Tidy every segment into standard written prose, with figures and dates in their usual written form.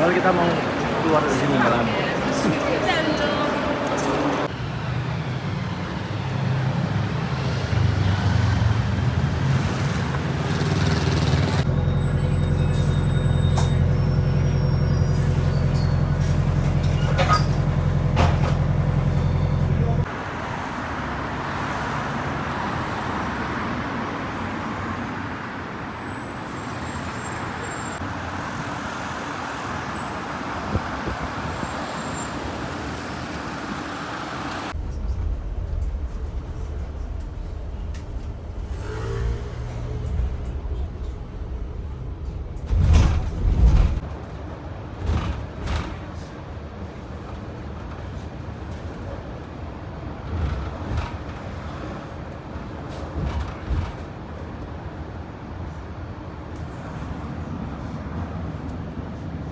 Padahal kita mau keluar dari sini malam.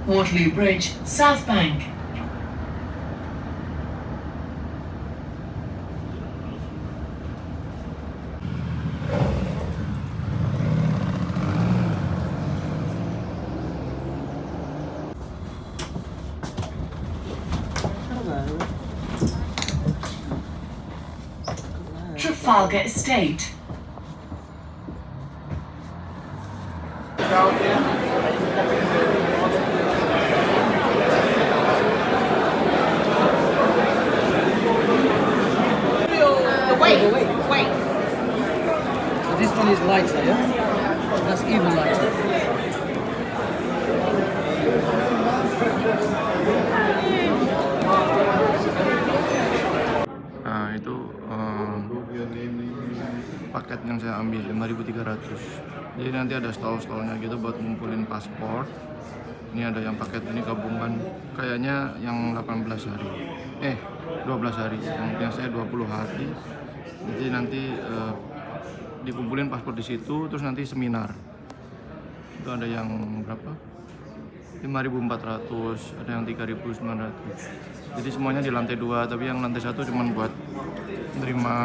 Waterloo Bridge, South Bank. Trafalgar Estate. Wait. So this one is lighter, yeah? That's even lighter. Nah itu paket yang saya ambil 5.300. Jadi nanti ada stall-stallnya gitu buat ngumpulin paspor. Ini ada yang paket ini gabungan, kayaknya yang 18 hari 12 hari, yang saya 20 hari. Jadi nanti dikumpulin paspor di situ, terus nanti seminar. Itu ada yang berapa? 5.400, ada yang 3.900. Jadi semuanya di lantai 2, tapi yang lantai 1 cuma buat menerima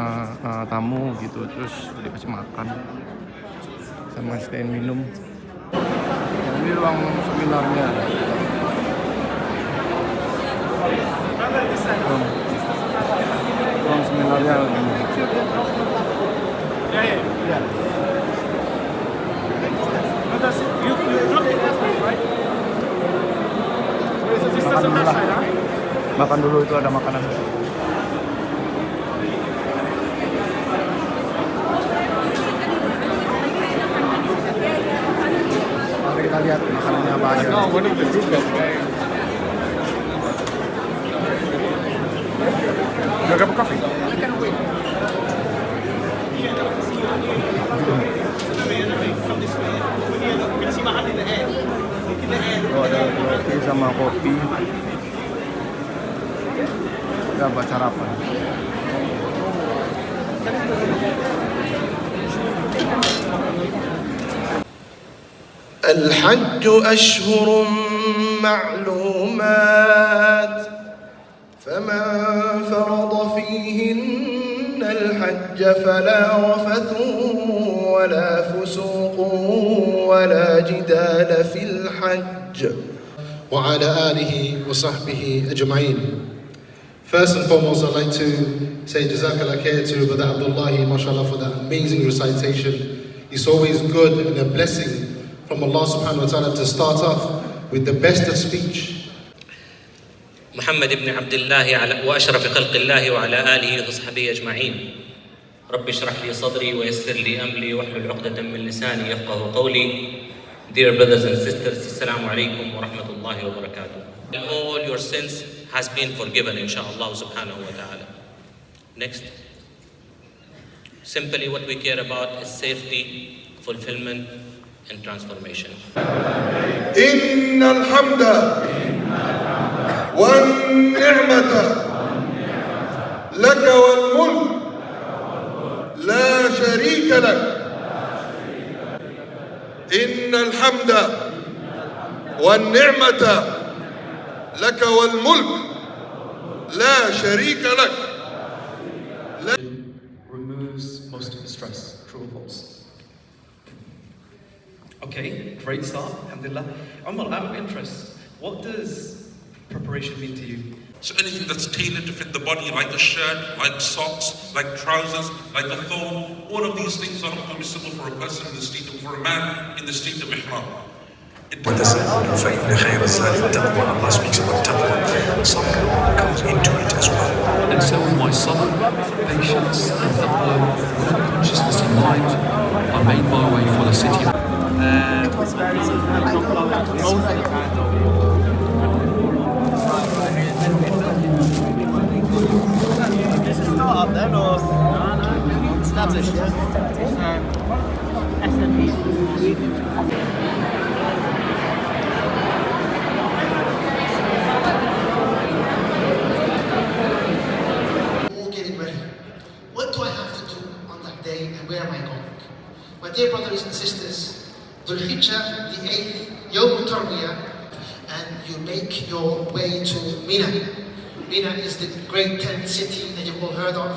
tamu gitu, terus dikasih makan sama stand minum. Ini ruang seminarnya. Ruang seminarnya. Ya. Makan dulu, itu ada makanan. Mari kita lihat makanannya apa aja. You grab a coffee? Oh, ada roti sama kopi. Kita buat sarapan. الحج أشهر معلومات فمن فرض فيهن الحج فلا رفث ولا فسوق ولا جدال في الحج وعلى آله وصحبه أجمعين. First and foremost, I'd like to say Jazakallah khair to Brother Abdullahi, mashallah, for that amazing recitation. It's always good and a blessing from Allah subhanahu wa ta'ala to start off with the best of speech. محمد بن عبد الله وأشرف خلق الله وعلى آله وصحبه أجمعين. رب اشرح لي صدري ويسر لي أمري واحلل عقدة من لساني يفقهوا قولي. Dear brothers and sisters, Assalamu alaikum wa rahmatullahi wa barakatuh. All your sins has been forgiven, inshallah subhanahu wa ta'ala. Next. Simply what we care about is safety, fulfillment, and transformation. إن الحمد والنعمة لك والملك لا شريك لك. إن الحمد والنعمة لك والملك لا شريك لك. Removes most of the stress. True or false? Okay, great start. Alhamdulillah. Umar, out of interest, What does preparation mean to you? So anything that's tailored to fit the body, like a shirt, like socks, like trousers, like a thong, all of these things are not permissible for a person in the state of, for a man in the state of ihram. فإن خير الزاد التقوى. Allah speaks about taqwa. Sabr comes into it as well. And so with my sabr, patience and taqwa, with consciousness in mind, I made my way for the city. This is not up there, or established. All getting ready. What do I have to do on that day, and where am I going? My dear brothers and sisters, Dhul Hijjah, the 8th, Yawm Tarwiyah, and you make your way to Mina. Mina is the great tent city that you've all heard of.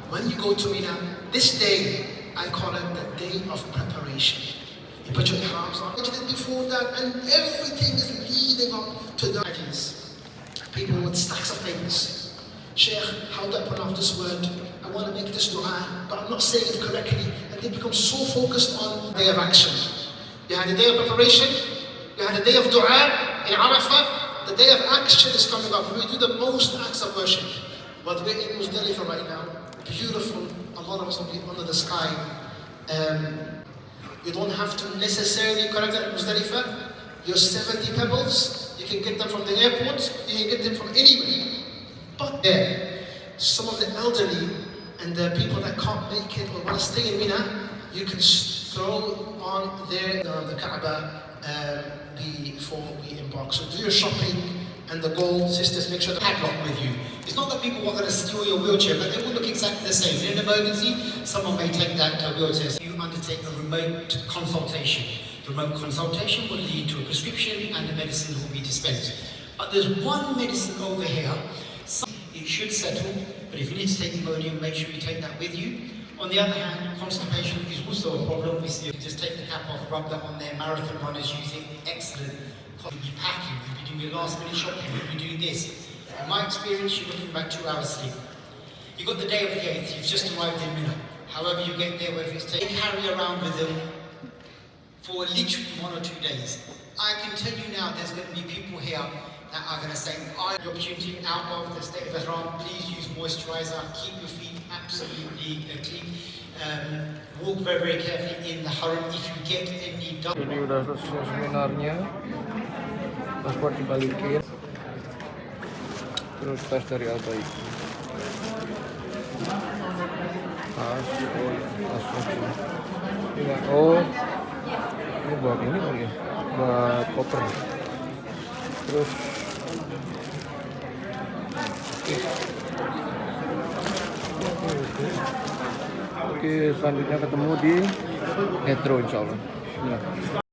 When you go to Mina, this day, I call it the day of preparation. You put your ihrams on. Before that, and everything is leading up to the ideas. People with stacks of papers. Sheikh, how do I pronounce this word? I want to make this dua, but I'm not saying it correctly. And they become so focused on their action. You had a day of preparation, you had a day of dua in Arafah. The day of action is coming up. We do the most acts of worship. But we're in Muzdalifah right now. Beautiful. A lot of us will be under the sky. You don't have to necessarily collect that at Muzdalifah. Your 70 pebbles, you can get them from the airport, you can get them from anywhere. But there, some of the elderly and the people that can't make it or want to stay in Mina, you can throw on there the Kaaba before we embark. So do your shopping, and the gold, sisters, make sure the padlock with you. It's not that people are going to steal your wheelchair, but they will look exactly the same. In an emergency, someone may take that wheelchair. So you undertake a remote consultation. The remote consultation will lead to a prescription and the medicine will be dispensed. But there's one medicine over here. It should settle, but if you need to take Imodium, make sure you take that with you. On the other hand, constipation is also a problem. We see you just take the cap off, rub that on there. Marathon runners use it. Excellent. You'll be packing, you'll be doing your last minute shopping, you'll be doing this. In my experience, you're looking back 2 hours sleep. You've got the day of the 8th, you've just arrived in Mina. However you get there, whether it's taken, carry around with them for literally 1 or 2 days. I can tell you now, there's going to be people here that are going to say, I have the opportunity out of the state of Ihram, please use moisturizer, keep your feet absolutely clean. Walk very, very carefully in the haram if you get any doubt. Ini udah selesai seminarnya, paspor dibalikin, terus tes dari Albaik. Tas, oh ya, tasnya. Ini, oh, ini buat ini kali ya, buat koper. Terus, Oke, selanjutnya ketemu di Metro insya Allah. Bismillah.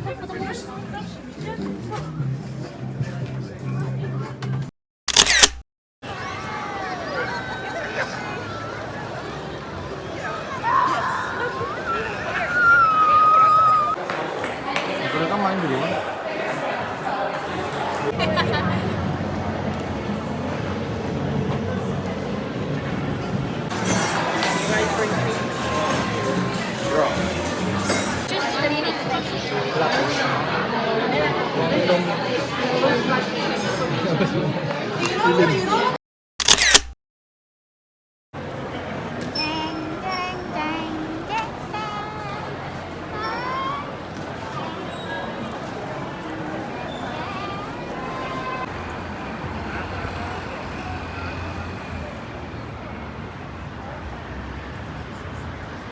Mereka main dulu kan? Feeling.